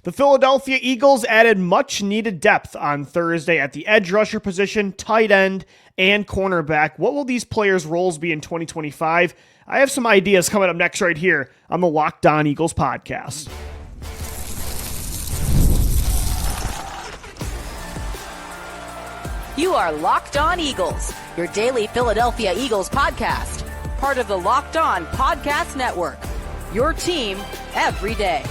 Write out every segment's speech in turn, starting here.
The Philadelphia Eagles added much needed depth on Thursday at the edge rusher position, tight end, and cornerback. What will these players' roles be in 2025? I have some ideas coming up next right here on the Locked On Eagles podcast. You are Locked On Eagles, your daily Philadelphia Eagles podcast, part of the Locked On Podcast Network, your team every day.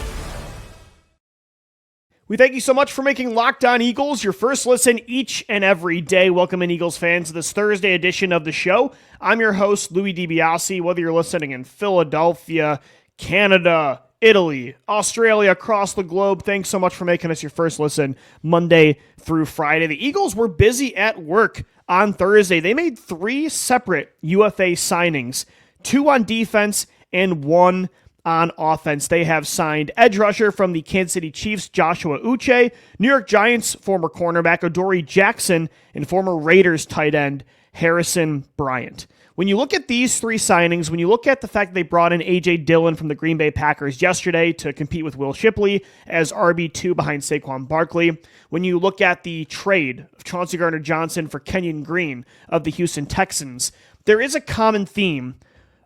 We thank you so much for making Locked On Eagles your first listen each and every day. Welcome in, Eagles fans, to this Thursday edition of the show. I'm your host, Louie DiBiase. Whether you're listening in Philadelphia, Canada, Italy, Australia, across the globe, thanks so much for making us your first listen Monday through Friday. The Eagles were busy at work on Thursday. They made 3 separate UFA signings, 2 on defense and 1 on offense. They have signed edge rusher from the Kansas City Chiefs, Joshua Uche, New York Giants former cornerback Adoree Jackson, and former Raiders tight end Harrison Bryant. When you look at these 3 signings, when you look at the fact that they brought in A.J. Dillon from the Green Bay Packers yesterday to compete with Will Shipley as RB2 behind Saquon Barkley, when you look at the trade of Chauncey Gardner-Johnson for Kenyon Green of the Houston Texans, there is a common theme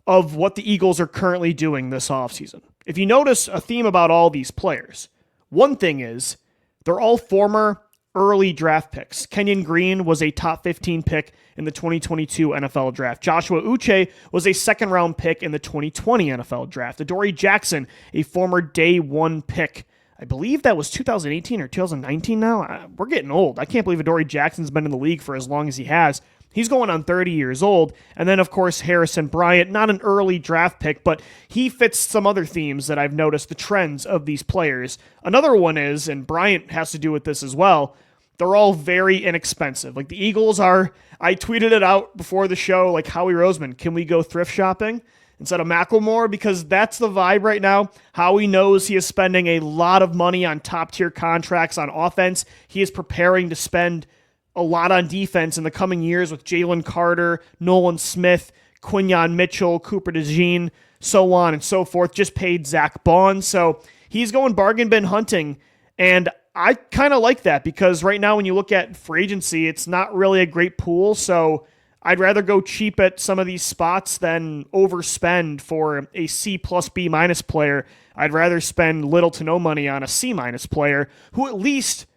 of what the Eagles are currently doing this offseason. If you notice a theme about all these players, one thing is they're all former early draft picks. Kenyon Green was a top 15 pick in the 2022 NFL draft. Joshua Uche was a second-round pick in the 2020 NFL draft. Adoree Jackson, a former day 1 pick. I believe that was 2018 or 2019 now. We're getting old. I can't believe Adoree Jackson's been in the league for as long as he has. He's going on 30 years old. And then, of course, Harrison Bryant, not an early draft pick, but he fits some other themes that I've noticed, the trends of these players. Another one is, and Bryant has to do with this as well, they're all very inexpensive. Like the Eagles are, I tweeted it out before the show, like Howie Roseman, can we go thrift shopping instead of Macklemore? Because that's the vibe right now. Howie knows he is spending a lot of money on top-tier contracts on offense. He is preparing to spend a lot on defense in the coming years with Jalen Carter, Nolan Smith, Quinyon Mitchell, Cooper DeJean, so on and so forth. Just paid Zach Bond. So he's going bargain bin hunting. And I kind of like that because right now when you look at free agency, it's not really a great pool. So I'd rather go cheap at some of these spots than overspend for a C plus B minus player. I'd rather spend little to no money on a C minus player who at least,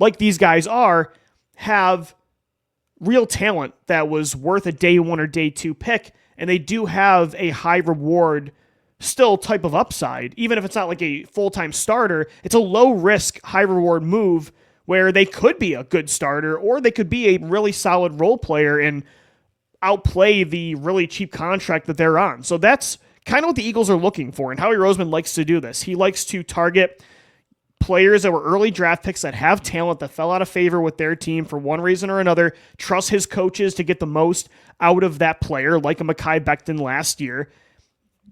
like these guys are, have real talent that was worth a day 1 or day 2 pick, and they do have a high reward still type of upside. Even if it's not like a full-time starter, it's a low-risk, high-reward move where they could be a good starter or they could be a really solid role player and outplay the really cheap contract that they're on. So that's kind of what the Eagles are looking for, and Howie Roseman likes to do this. He likes to target players that were early draft picks that have talent that fell out of favor with their team for one reason or another, trust his coaches to get the most out of that player, like a Mekhi Becton last year.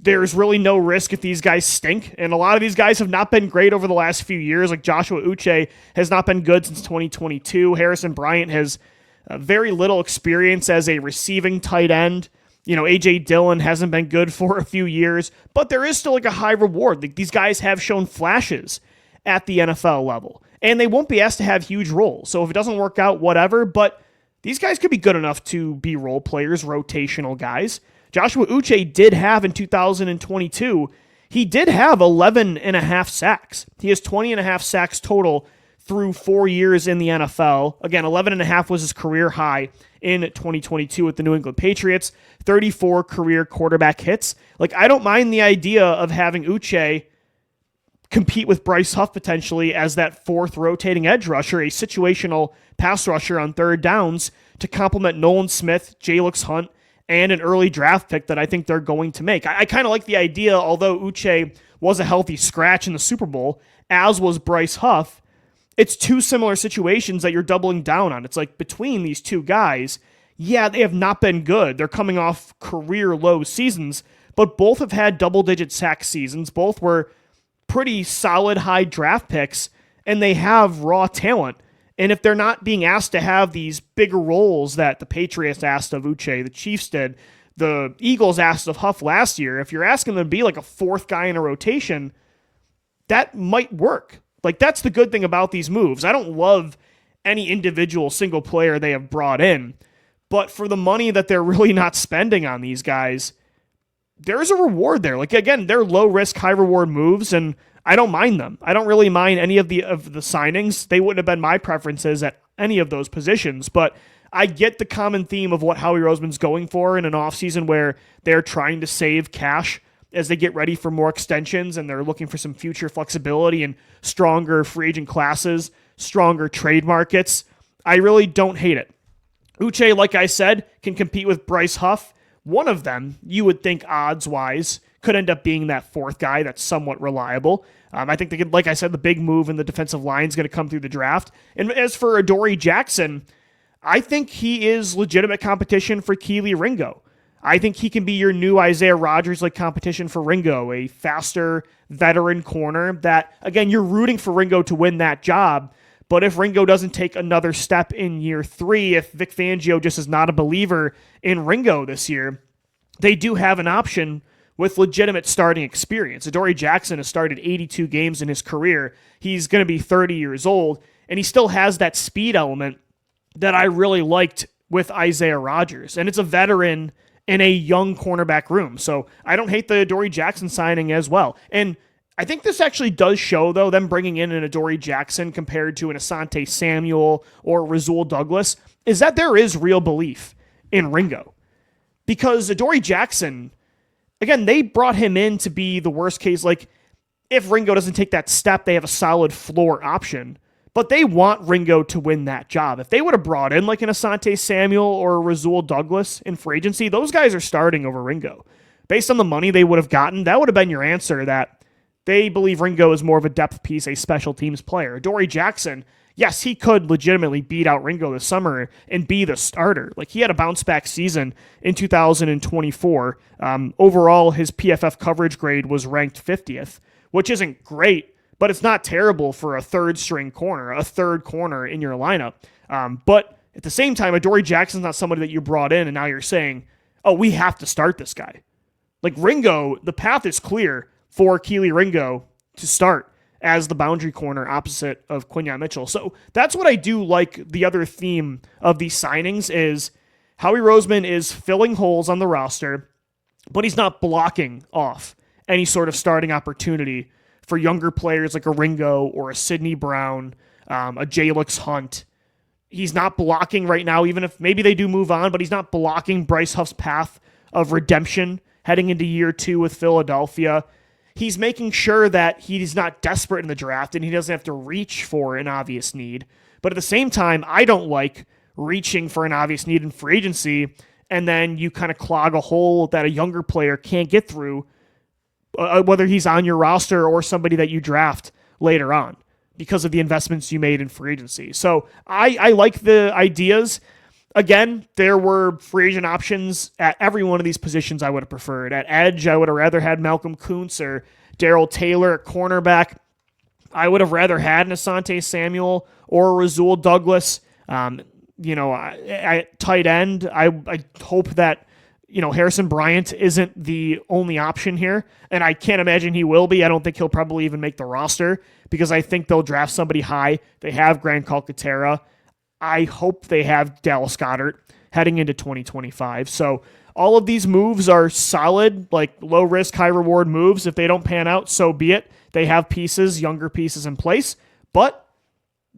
There's really no risk if these guys stink, and a lot of these guys have not been great over the last few years. Like Joshua Uche has not been good since 2022. Harrison Bryant has very little experience as a receiving tight end. You know, A.J. Dillon hasn't been good for a few years, but there is still like a high reward. Like, these guys have shown flashes at the NFL level, and they won't be asked to have huge roles. So if it doesn't work out, whatever, but these guys could be good enough to be role players, rotational guys. Joshua Uche did have in 2022, he did have 11 and a half sacks. He has 20 and a half sacks total through 4 years in the NFL. Again, 11 and a half was his career high in 2022 with the New England Patriots. 34 career quarterback hits. Like, I don't mind the idea of having Uche compete with Bryce Huff potentially as that 4th rotating edge rusher, a situational pass rusher on third downs to complement Nolan Smith, Jalix Hunt, and an early draft pick that I think they're going to make. I kind of like the idea, although Uche was a healthy scratch in the Super Bowl, as was Bryce Huff. It's 2 similar situations that you're doubling down on. It's like between these 2 guys, yeah, they have not been good. They're coming off career low seasons, but both have had double-digit sack seasons. Both were pretty solid high draft picks, and they have raw talent. And if they're not being asked to have these bigger roles that the Patriots asked of Uche, the Chiefs did, the Eagles asked of Huff last year, if you're asking them to be like a 4th guy in a rotation, that might work. Like, that's the good thing about these moves. I don't love any individual single player they have brought in, but for the money that they're really not spending on these guys, there's a reward there. Like, again, they're low risk, high reward moves, and I don't mind them. I don't really mind any of the signings. They wouldn't have been my preferences at any of those positions, but I get the common theme of what Howie Roseman's going for in an offseason where they're trying to save cash as they get ready for more extensions, and they're looking for some future flexibility and stronger free agent classes, stronger trade markets. I really don't hate it. Uche, like I said, can compete with Bryce Huff. One of them, you would think odds-wise, could end up being that fourth guy that's somewhat reliable. I think, like I said, the big move in the defensive line is going to come through the draft. And as for Adoree Jackson, I think he is legitimate competition for Kelee Ringo. I think he can be your new Isaiah Rodgers-like competition for Ringo, a faster veteran corner that, again, you're rooting for Ringo to win that job. But if Ringo doesn't take another step in year 3, if Vic Fangio just is not a believer in Ringo this year, they do have an option with legitimate starting experience. Adoree Jackson has started 82 games in his career. He's going to be 30 years old, and he still has that speed element that I really liked with Isaiah Rodgers. And it's a veteran in a young cornerback room. So I don't hate the Adoree Jackson signing as well. And I think this actually does show, though, them bringing in an Adoree Jackson compared to an Asante Samuel or Rasul Douglas, is that there is real belief in Ringo. Because Adoree Jackson, again, they brought him in to be the worst case. Like, if Ringo doesn't take that step, they have a solid floor option. But they want Ringo to win that job. If they would have brought in like an Asante Samuel or a Rasul Douglas in free agency, those guys are starting over Ringo. Based on the money they would have gotten, that would have been your answer that they believe Ringo is more of a depth piece, a special teams player. Adoree Jackson, yes, he could legitimately beat out Ringo this summer and be the starter. Like, he had a bounce-back season in 2024. Overall, his PFF coverage grade was ranked 50th, which isn't great, but it's not terrible for a third-string corner, a third corner in your lineup. But at the same time, Adoree Jackson's not somebody that you brought in, and now you're saying, oh, we have to start this guy. Like, Ringo, the path is clear for Kelee Ringo to start as the boundary corner opposite of Quinyon Mitchell. So that's what I do like. The other theme of these signings is Howie Roseman is filling holes on the roster, but he's not blocking off any sort of starting opportunity for younger players like a Ringo or a Sidney Brown, a Jalix Hunt. He's not blocking right now, even if maybe they do move on, but he's not blocking Bryce Huff's path of redemption heading into year 2 with Philadelphia. He's making sure that he's not desperate in the draft and he doesn't have to reach for an obvious need. But at the same time, I don't like reaching for an obvious need in free agency and then you kind of clog a hole that a younger player can't get through, whether he's on your roster or somebody that you draft later on because of the investments you made in free agency. So I like the ideas. Again, there were free agent options at every one of these positions I would have preferred. At edge, I would have rather had Malcolm Kuntz or Darrell Taylor at cornerback. I would have rather had an Asante Samuel or Rasul Douglas. At tight end, I hope that Harrison Bryant isn't the only option here, and I can't imagine he will be. I don't think he'll probably even make the roster because I think they'll draft somebody high. They have Grant Calcaterra. I hope they have Dallas Goedert heading into 2025. So all of these moves are solid, like low risk, high reward moves. If they don't pan out, so be it. They have pieces, younger pieces in place. But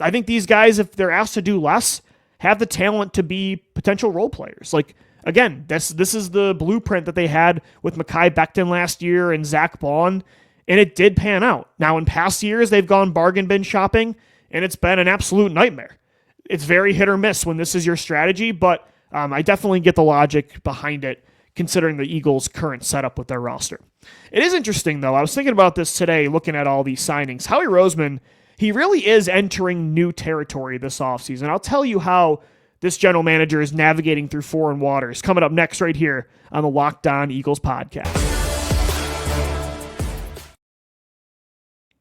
I think these guys, if they're asked to do less, have the talent to be potential role players. Like, again, this is the blueprint that they had with Mekhi Becton last year and Zach Bond, and it did pan out. Now, in past years, they've gone bargain bin shopping, and it's been an absolute nightmare. It's very hit or miss when this is your strategy, but I definitely get the logic behind it, considering the Eagles' current setup with their roster. It is interesting, though. I was thinking about this today, looking at all these signings. Howie Roseman, he really is entering new territory this offseason. I'll tell you how this general manager is navigating through foreign waters. Coming up next right here on the Locked On Eagles podcast.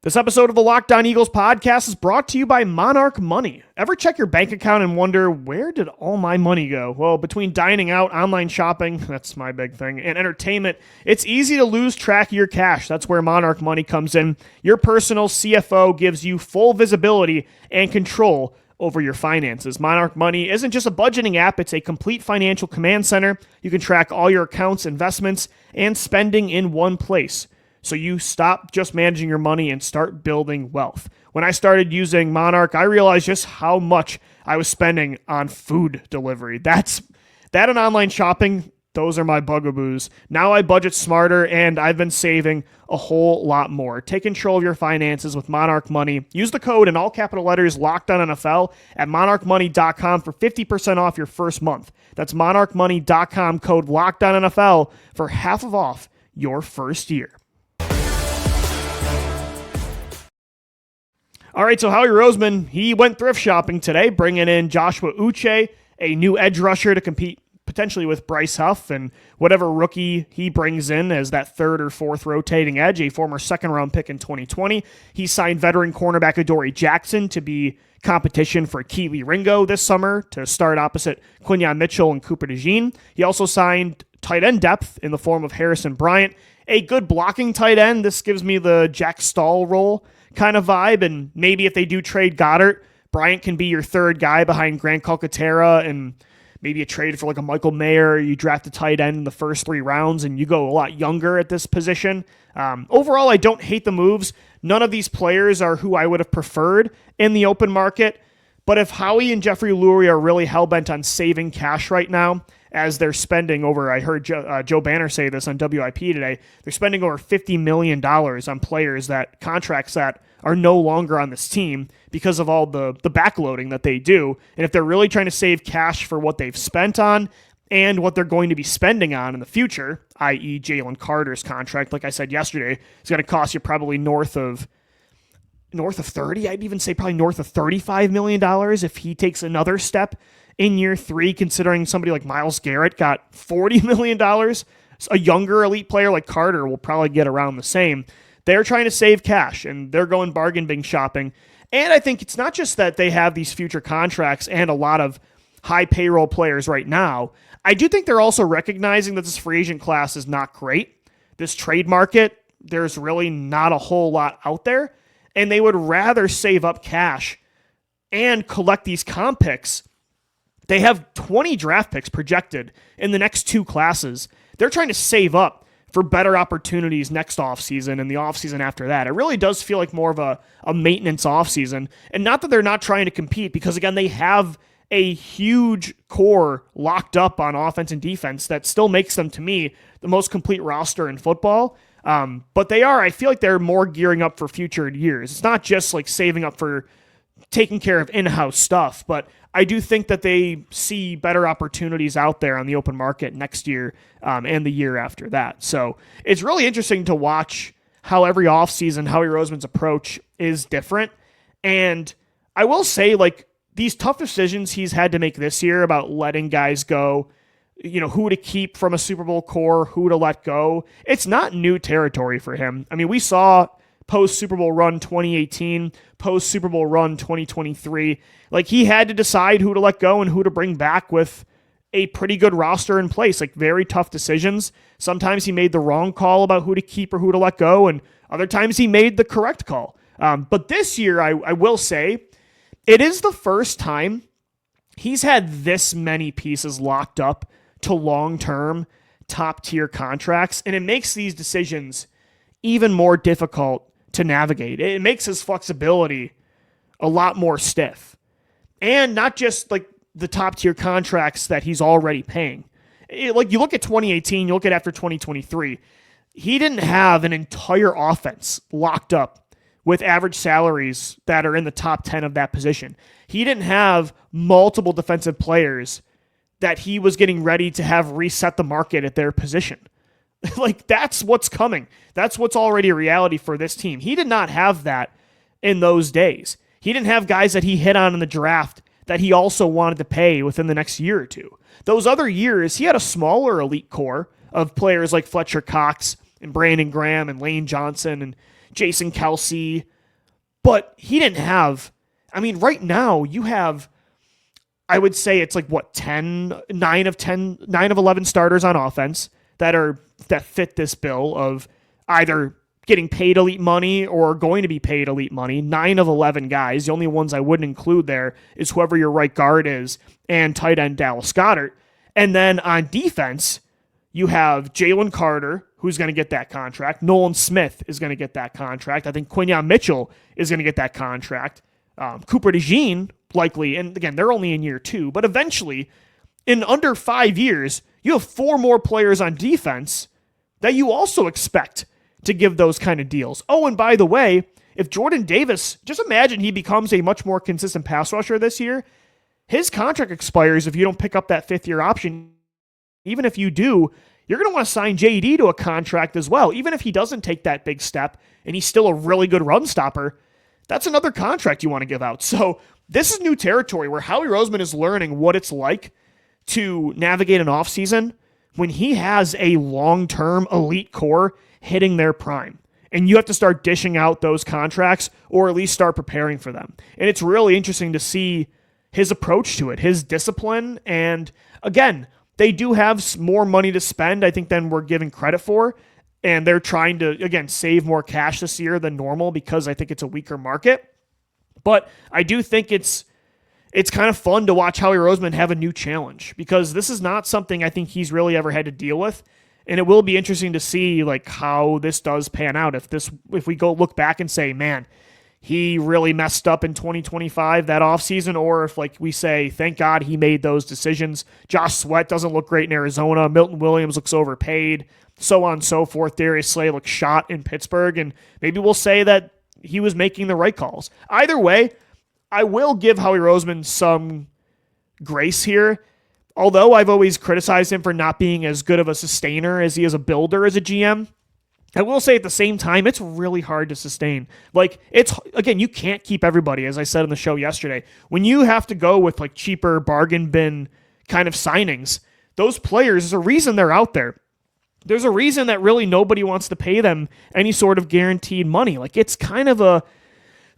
This episode of the Locked On Eagles podcast is brought to you by Monarch Money. Ever check your bank account and wonder, where did all my money go? Well, between dining out, online shopping, that's my big thing, and entertainment, it's easy to lose track of your cash. That's where Monarch Money comes in. Your personal CFO gives you full visibility and control over your finances. Monarch Money isn't just a budgeting app, it's a complete financial command center. You can track all your accounts, investments, and spending in one place. So you stop just managing your money and start building wealth. When I started using Monarch, I realized just how much I was spending on food delivery. That and online shopping, those are my bugaboos. Now I budget smarter, and I've been saving a whole lot more. Take control of your finances with Monarch Money. Use the code in all capital letters LOCKEDONNFL at monarchmoney.com for 50% off your first month. That's monarchmoney.com, code LOCKEDONNFL for half off your first year. All right, so Howie Roseman, he went thrift shopping today, bringing in Joshua Uche, a new edge rusher to compete potentially with Bryce Huff and whatever rookie he brings in as that third or fourth rotating edge, a former second-round pick in 2020. He signed veteran cornerback Adoree Jackson to be competition for Kelee Ringo this summer to start opposite Quinyon Mitchell and Cooper DeJean. He also signed tight end depth in the form of Harrison Bryant, a good blocking tight end. This gives me the Jack Stahl role kind of vibe, and maybe if they do trade Goddard, Bryant can be your third guy behind Grant Calcaterra, and maybe a trade for like a Michael Mayer. You draft a tight end in the first 3 rounds, and you go a lot younger at this position. Overall, I don't hate the moves. None of these players are who I would have preferred in the open market, but if Howie and Jeffrey Louie are really hell-bent on saving cash right now, as they're spending over, I heard Joe Banner say this on WIP today, they're spending over $50 million on players contracts that are no longer on this team because of all the backloading that they do. And if they're really trying to save cash for what they've spent on and what they're going to be spending on in the future, i.e. Jalen Carter's contract, like I said yesterday, is going to cost you probably north of 30, I'd even say probably north of $35 million if he takes another step in year 3, considering somebody like Myles Garrett got $40 million. A younger elite player like Carter will probably get around the same. They're trying to save cash, and they're going bargain bin shopping. And I think it's not just that they have these future contracts and a lot of high payroll players right now. I do think they're also recognizing that this free agent class is not great. This trade market, there's really not a whole lot out there, and they would rather save up cash and collect these comp picks. They have 20 draft picks projected in the next 2 classes. They're trying to save up for better opportunities next offseason and the offseason after that. It really does feel like more of a maintenance offseason. And not that they're not trying to compete, because, again, they have a huge core locked up on offense and defense that still makes them, to me, the most complete roster in football. But I feel like they're more gearing up for future years. It's not just like saving up for taking care of in-house stuff, but I do think that they see better opportunities out there on the open market next year and the year after that. So it's really interesting to watch how every offseason Howie Roseman's approach is different. And I will say, like, these tough decisions he's had to make this year about letting guys go, who to keep from a Super Bowl core, who to let go, it's not new territory for him. I mean, we saw post-Super Bowl run 2018, post-Super Bowl run 2023. Like, he had to decide who to let go and who to bring back with a pretty good roster in place. Like, very tough decisions. Sometimes he made the wrong call about who to keep or who to let go, and other times he made the correct call. But this year, I will say, it is the first time he's had this many pieces locked up to long-term, top-tier contracts, and it makes these decisions even more difficult to navigate. It makes his flexibility a lot more stiff. And not just like the top-tier contracts that he's already paying. Like, you look at 2018, you look at after 2023, he didn't have an entire offense locked up with average salaries that are in the top 10 of that position. He didn't have multiple defensive players that he was getting ready to have reset the market at their position. Like, that's what's coming. That's what's already a reality for this team. He did not have that in those days. He didn't have guys that he hit on in the draft that he also wanted to pay within the next year or two. Those other years, he had a smaller elite core of players like Fletcher Cox and Brandon Graham and Lane Johnson and Jason Kelsey, But he didn't have, I mean, right now you have, I would say it's like what, 9 of 11 starters on offense that fit this bill of either getting paid elite money or going to be paid elite money. 9 of 11 guys. The only ones I wouldn't include there is whoever your right guard is and tight end Dallas Goedert. And then on defense, you have Jalen Carter, who's going to get that contract. Nolan Smith is going to get that contract. I think Quinyon Mitchell is going to get that contract. Cooper DeJean, likely, and again, they're only in year 2, but eventually, in under 5 years, you have 4 more players on defense that you also expect to give those kind of deals. Oh, and by the way, if Jordan Davis, just imagine he becomes a much more consistent pass rusher this year, his contract expires if you don't pick up that 5th-year option. Even if you do, you're going to want to sign JD to a contract as well. Even if he doesn't take that big step and he's still a really good run stopper, that's another contract you want to give out. So this is new territory where Howie Roseman is learning what it's like to navigate an offseason when he has a long-term elite core hitting their prime. And you have to start dishing out those contracts or at least start preparing for them. And it's really interesting to see his approach to it, his discipline. And again, they do have more money to spend, I think, than we're giving credit for. And they're trying to, again, save more cash this year than normal because I think it's a weaker market. But I do think it's kind of fun to watch Howie Roseman have a new challenge because this is not something I think he's really ever had to deal with. And it will be interesting to see like how this does pan out. If we go look back and say, man, he really messed up in 2025, that offseason, or if like we say, thank God he made those decisions. Josh Sweat doesn't look great in Arizona. Milton Williams looks overpaid, so on and so forth. Darius Slay looks shot in Pittsburgh, and maybe we'll say that he was making the right calls. Either way, I will give Howie Roseman some grace here. Although I've always criticized him for not being as good of a sustainer as he is a builder as a GM, I will say at the same time, it's really hard to sustain. Like, again, you can't keep everybody, as I said on the show yesterday. When you have to go with like cheaper bargain bin kind of signings, those players, there's a reason they're out there. There's a reason that really nobody wants to pay them any sort of guaranteed money. Like, it's kind of a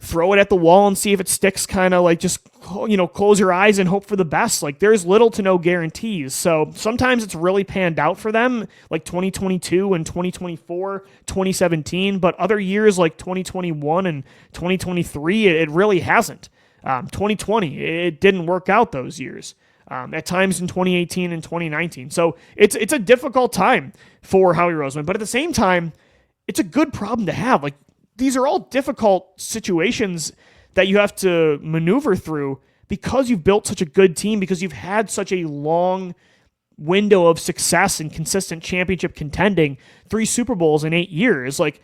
throw it at the wall and see if it sticks, kind of like just, close your eyes and hope for the best. Like, there's little to no guarantees. So sometimes it's really panned out for them, like 2022 and 2024, 2017, but other years like 2021 and 2023, it really hasn't. 2020, it didn't work out those years. At times in 2018 and 2019. So it's a difficult time for Howie Roseman, but at the same time, it's a good problem to have. Like, these are all difficult situations that you have to maneuver through because you've built such a good team, because you've had such a long window of success and consistent championship contending, 3 Super Bowls in 8 years. Like,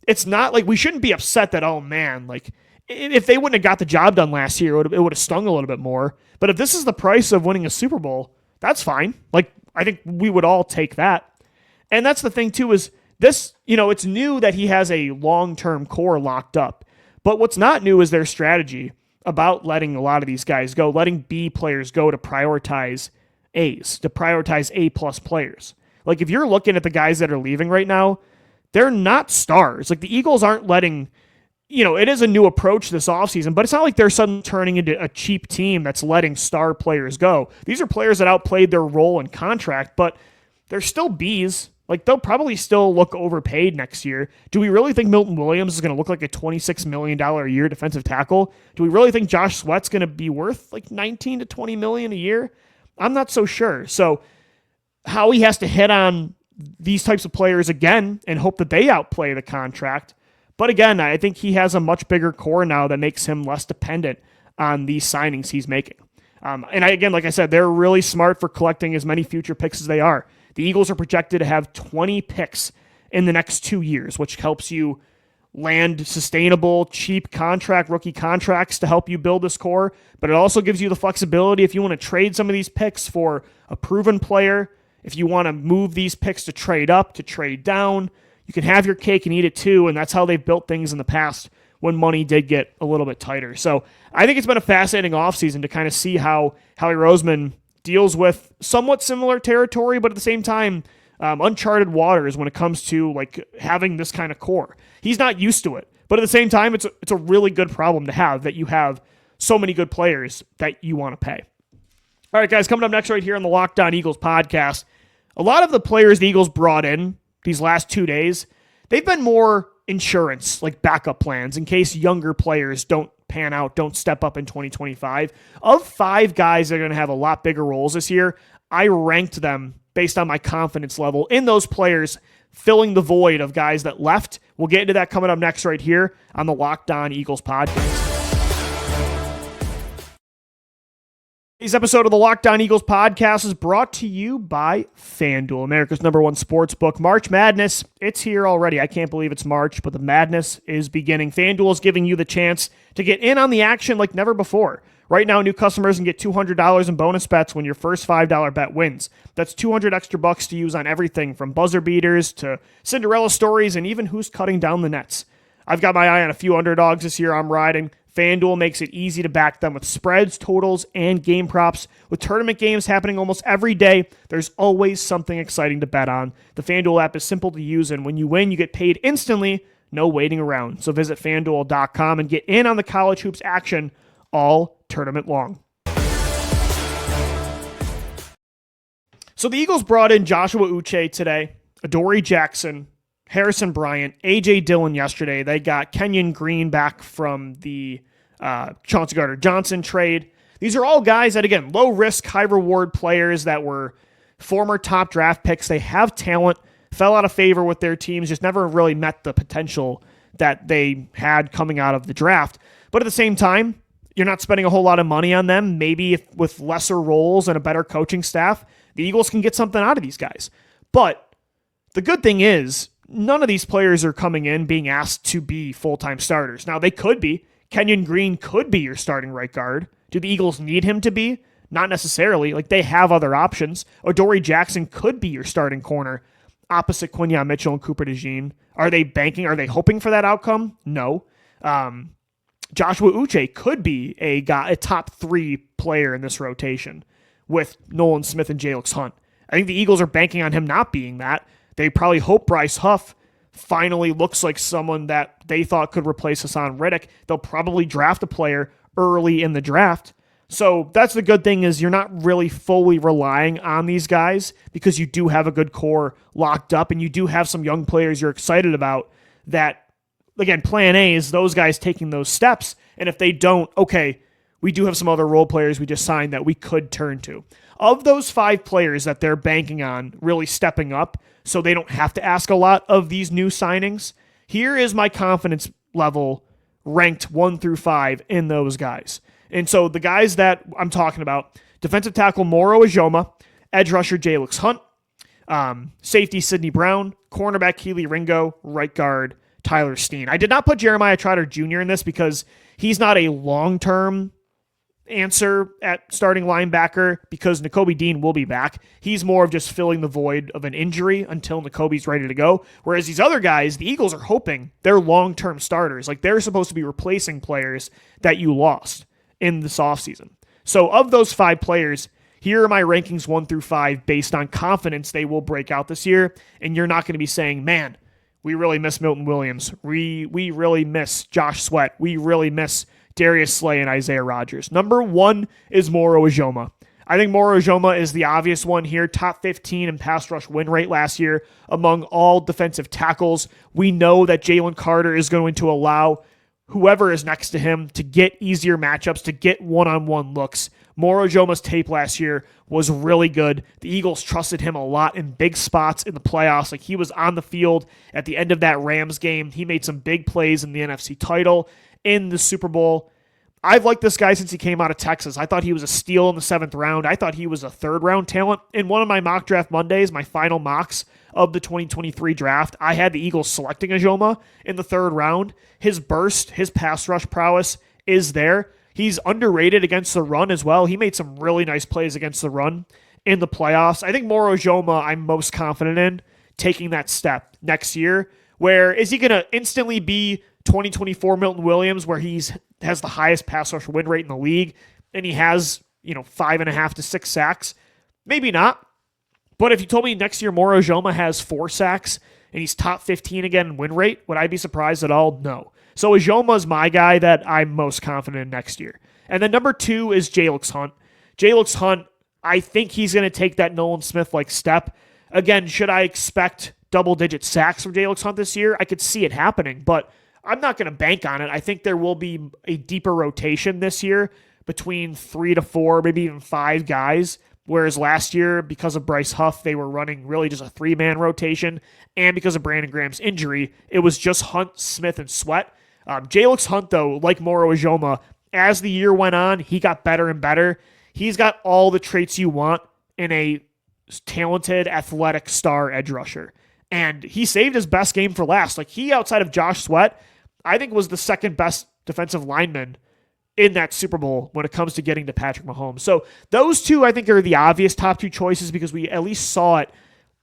it's not like we shouldn't be upset that, oh man, like if they wouldn't have got the job done last year, it would have stung a little bit more. But if this is the price of winning a Super Bowl, that's fine. Like, I think we would all take that. And that's the thing too, is this, it's new that he has a long-term core locked up. But what's not new is their strategy about letting a lot of these guys go, letting B players go to prioritize A's, to prioritize A-plus players. Like, if you're looking at the guys that are leaving right now, they're not stars. Like, the Eagles aren't letting, it is a new approach this offseason, but it's not like they're suddenly turning into a cheap team that's letting star players go. These are players that outplayed their role and contract, but they're still B's. Like, they'll probably still look overpaid next year. Do we really think Milton Williams is going to look like a $26 million a year defensive tackle? Do we really think Josh Sweat's going to be worth like $19 to $20 million a year? I'm not so sure. So Howie has to hit on these types of players again and hope that they outplay the contract. But again, I think he has a much bigger core now that makes him less dependent on these signings he's making. Again, like I said, they're really smart for collecting as many future picks as they are. The Eagles are projected to have 20 picks in the next 2 years, which helps you land sustainable, cheap rookie contracts to help you build this core. But it also gives you the flexibility if you want to trade some of these picks for a proven player, if you want to move these picks to trade up, to trade down, you can have your cake and eat it too. And that's how they've built things in the past when money did get a little bit tighter. So I think it's been a fascinating offseason to kind of see how Howie Roseman deals with somewhat similar territory, but at the same time, uncharted waters when it comes to like having this kind of core. He's not used to it, But at the same time, it's a really good problem to have that you have so many good players that you want to pay. All right, guys, coming up next right here on the Locked On Eagles podcast, a lot of the players the Eagles brought in these last 2 days, they've been more insurance, like backup plans in case younger players don't pan out, don't step up in 2025. Of 5 guys that are going to have a lot bigger roles this year, I ranked them based on my confidence level in those players filling the void of guys that left. We'll get into that coming up next right here on the Locked On Eagles podcast. Today's episode of the Locked On Eagles podcast is brought to you by FanDuel, America's #1 sports book. March Madness, it's here already. I can't believe it's March, but the madness is beginning. FanDuel is giving you the chance to get in on the action like never before. Right now, new customers can get $200 in bonus bets when your first $5 bet wins. That's $200 extra bucks to use on everything from buzzer beaters to Cinderella stories and even who's cutting down the nets. I've got my eye on a few underdogs this year I'm riding. FanDuel makes it easy to back them with spreads, totals, and game props. With tournament games happening almost every day, there's always something exciting to bet on. The FanDuel app is simple to use, and when you win, you get paid instantly, no waiting around. So visit FanDuel.com and get in on the college hoops action all tournament long. So the Eagles brought in Joshua Uche today, Adoree Jackson, Harrison Bryant, A.J. Dillon yesterday. They got Kenyon Green back from the Chauncey Gardner-Johnson trade. These are all guys that, again, low-risk, high-reward players that were former top draft picks. They have talent, fell out of favor with their teams, just never really met the potential that they had coming out of the draft. But at the same time, you're not spending a whole lot of money on them. Maybe if with lesser roles and a better coaching staff, the Eagles can get something out of these guys. But the good thing is, none of these players are coming in being asked to be full-time starters. Now, they could be. Kenyon Green could be your starting right guard. Do the Eagles need him to be? Not necessarily. Like, they have other options. Adoree Jackson could be your starting corner opposite Quinyon Mitchell and Cooper DeJean. Are they banking? Are they hoping for that outcome? No. Joshua Uche could be a top 3 player in this rotation with Nolan Smith and Jalix Hunt. I think the Eagles are banking on him not being that. They probably hope Bryce Huff finally looks like someone that they thought could replace Hassan Reddick. They'll probably draft a player early in the draft. So that's the good thing, is you're not really fully relying on these guys because you do have a good core locked up and you do have some young players you're excited about that, again, plan A is those guys taking those steps. And if they don't, okay, we do have some other role players we just signed that we could turn to. Of those 5 players that they're banking on really stepping up so they don't have to ask a lot of these new signings, here is my confidence level ranked 1 through 5 in those guys. And so the guys that I'm talking about, defensive tackle Moro Ijoma, edge rusher Jalix Hunt, safety Sidney Brown, cornerback Kelee Ringo, right guard Tyler Steen. I did not put Jeremiah Trotter Jr. in this because he's not a long-term answer at starting linebacker because Nakobe Dean will be back. He's more of just filling the void of an injury until Nakobe's ready to go. Whereas these other guys, the Eagles are hoping they're long-term starters. Like, they're supposed to be replacing players that you lost in this offseason. So of those 5 players, here are my rankings 1 through 5 based on confidence they will break out this year. And you're not going to be saying, man, we really miss Milton Williams. We really miss Josh Sweat. We really miss Darius Slay and Isaiah Rodgers. Number 1 is Moro Ijoma. I think Moro Ijoma is the obvious one here. Top 15 in pass rush win rate last year among all defensive tackles. We know that Jalen Carter is going to allow whoever is next to him to get easier matchups, to get one-on-one looks. Moro Ijoma's tape last year was really good. The Eagles trusted him a lot in big spots in the playoffs. Like, he was on the field at the end of that Rams game. He made some big plays in the NFC title, in the Super Bowl. I've liked this guy since he came out of Texas. I thought he was a steal in the 7th round. I thought he was a 3rd-round talent. In one of my mock draft Mondays, my final mocks of the 2023 draft, I had the Eagles selecting Ijoma in the 3rd round. His burst, his pass rush prowess is there. He's underrated against the run as well. He made some really nice plays against the run in the playoffs. I think Moro Ijoma I'm most confident in taking that step next year. Where is he going to instantly be 2024 Milton Williams, where has the highest pass rush win rate in the league, and he has 5.5 to 6 sacks? Maybe not. But if you told me next year Moro Ijoma has 4 sacks and he's top 15 again in win rate, would I be surprised at all? No. So Ajoma's my guy that I'm most confident in next year. And then number 2 is Jalix Hunt. Jalix Hunt, I think he's going to take that Nolan Smith-like step. Again, should I expect double-digit sacks from Jalix Hunt this year? I could see it happening, but I'm not going to bank on it. I think there will be a deeper rotation this year between 3 to 4, maybe even 5 guys, whereas last year, because of Bryce Huff, they were running really just a 3-man rotation, and because of Brandon Graham's injury, it was just Hunt, Smith, and Sweat. Jalix Hunt, though, like Moro Ajoma, as the year went on, he got better and better. He's got all the traits you want in a talented, athletic star edge rusher. And he saved his best game for last. Like, he, outside of Josh Sweat, I think was the second best defensive lineman in that Super Bowl when it comes to getting to Patrick Mahomes. So those two, I think, are the obvious top 2 choices because we at least saw it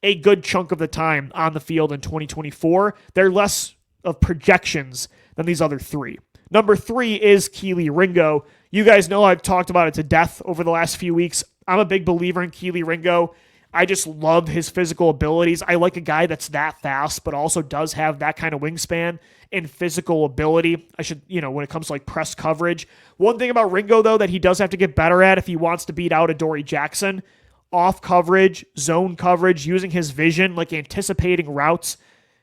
a good chunk of the time on the field in 2024. They're less of projections than these other 3. Number 3 is Kelee Ringo. You guys know I've talked about it to death over the last few weeks. I'm a big believer in Kelee Ringo. I just love his physical abilities. I like a guy that's that fast, but also does have that kind of wingspan and physical ability. When it comes to like press coverage. One thing about Ringo, though, that he does have to get better at if he wants to beat out Adoree Jackson, off coverage, zone coverage, using his vision, like anticipating routes,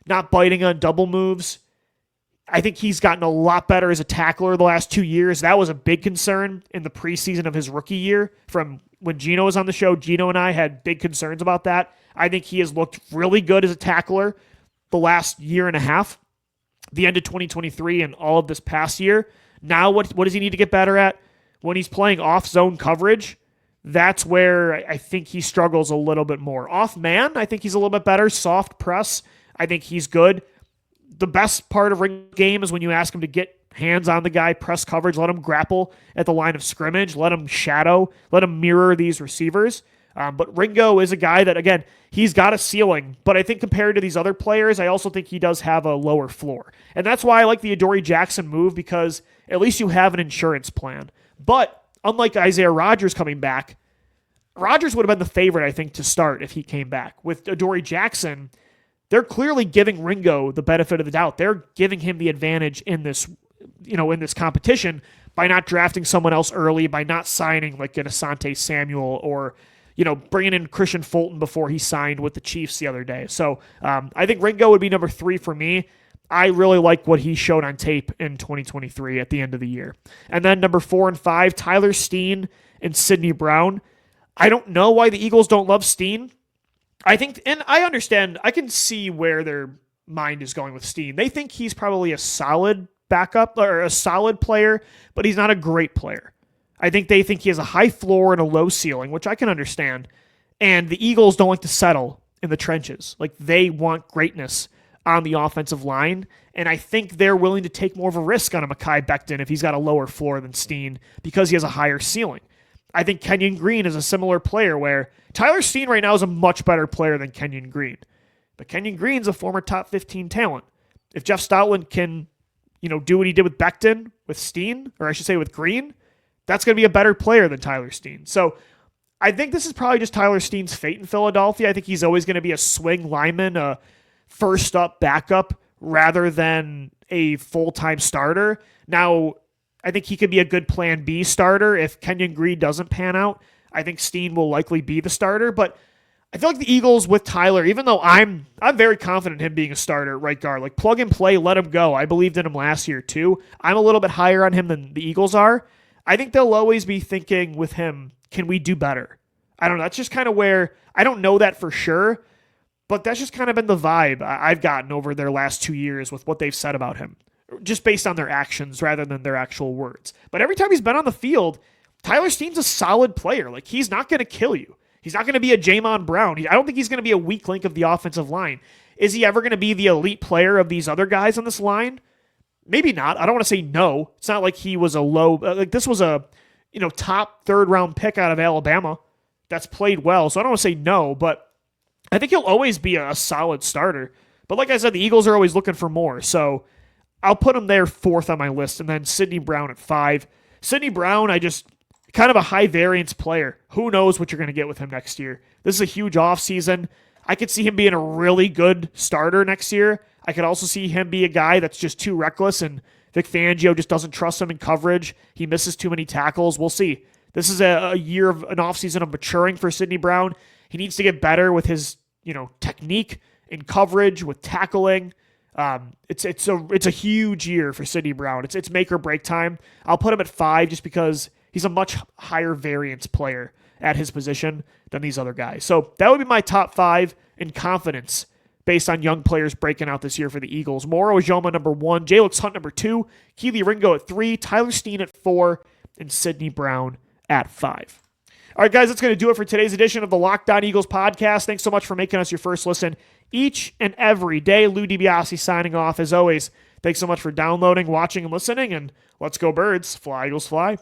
not biting on double moves. I think he's gotten a lot better as a tackler the last 2 years. That was a big concern in the preseason of his rookie year. From when Gino was on the show, Gino and I had big concerns about that. I think he has looked really good as a tackler the last year and a half, the end of 2023 and all of this past year. Now, what does he need to get better at? When he's playing off-zone coverage, that's where I think he struggles a little bit more. Off-man, I think he's a little bit better. Soft press, I think he's good. The best part of Ringo's game is when you ask him to get hands on the guy, press coverage, let him grapple at the line of scrimmage, let him shadow, let him mirror these receivers. But Ringo is a guy that, again, he's got a ceiling, but I think compared to these other players, I also think he does have a lower floor. And that's why I like the Adoree Jackson move, because at least you have an insurance plan. But unlike Isaiah Rodgers coming back, Rodgers would have been the favorite, I think, to start if he came back. With Adoree Jackson, they're clearly giving Ringo the benefit of the doubt. They're giving him the advantage in this, in this competition by not drafting someone else early, by not signing like an Asante Samuel or, bringing in Christian Fulton before he signed with the Chiefs the other day. So I think Ringo would be number 3 for me. I really like what he showed on tape in 2023 at the end of the year. And then number 4 and 5, Tyler Steen and Sidney Brown. I don't know why the Eagles don't love Steen. I think, and I understand, I can see where their mind is going with Steen. They think he's probably a solid backup or a solid player, but he's not a great player. I think they think he has a high floor and a low ceiling, which I can understand. And the Eagles don't like to settle in the trenches. Like, they want greatness on the offensive line, and I think they're willing to take more of a risk on a Mekhi Becton if he's got a lower floor than Steen because he has a higher ceiling. I think Kenyon Green is a similar player where Tyler Steen right now is a much better player than Kenyon Green. But Kenyon Green's a former top 15 talent. If Jeff Stoutland can, do what he did with Becton, with Steen, or I should say with Green, that's going to be a better player than Tyler Steen. So I think this is probably just Tyler Steen's fate in Philadelphia. I think he's always going to be a swing lineman, a first up backup, rather than a full-time starter. Now, I think he could be a good plan B starter if Kenyon Green doesn't pan out. I think Steen will likely be the starter, but I feel like the Eagles with Tyler, even though I'm very confident in him being a starter at right guard, like plug and play, let him go. I believed in him last year too. I'm a little bit higher on him than the Eagles are. I think they'll always be thinking with him, can we do better? I don't know. That's just kind of where, I don't know that for sure, but that's just kind of been the vibe I've gotten over their last 2 years with what they've said about him, just based on their actions rather than their actual words. But every time he's been on the field, Tyler Steen's a solid player. Like, he's not going to kill you. He's not going to be a Jamon Brown. I don't think he's going to be a weak link of the offensive line. Is he ever going to be the elite player of these other guys on this line? Maybe not. I don't want to say no. It's not like he was a low, this was a, top 3rd round pick out of Alabama that's played well. So I don't want to say no, but I think he'll always be a solid starter. But like I said, the Eagles are always looking for more. So I'll put him there 4th on my list, and then Sidney Brown at 5. Sidney Brown, kind of a high variance player. Who knows what you're going to get with him next year? This is a huge offseason. I could see him being a really good starter next year. I could also see him be a guy that's just too reckless and Vic Fangio just doesn't trust him in coverage. He misses too many tackles. We'll see. This is a year of an offseason of maturing for Sidney Brown. He needs to get better with his, technique in coverage, with tackling. It's a huge year for Sidney Brown. It's make or break time. I'll put him at 5 just because he's a much higher variance player at his position than these other guys. So that would be my top 5 in confidence based on young players breaking out this year for the Eagles. Moro Ojoma number 1, Jalix Hunt number 2, Kelee Ringo at 3, Tyler Steen at 4, and Sidney Brown at 5. All right, guys, that's going to do it for today's edition of the Locked On Eagles podcast. Thanks so much for making us your first listen each and every day. Lou DiBiase signing off. As always, thanks so much for downloading, watching, and listening, and let's go Birds. Fly, Eagles, fly.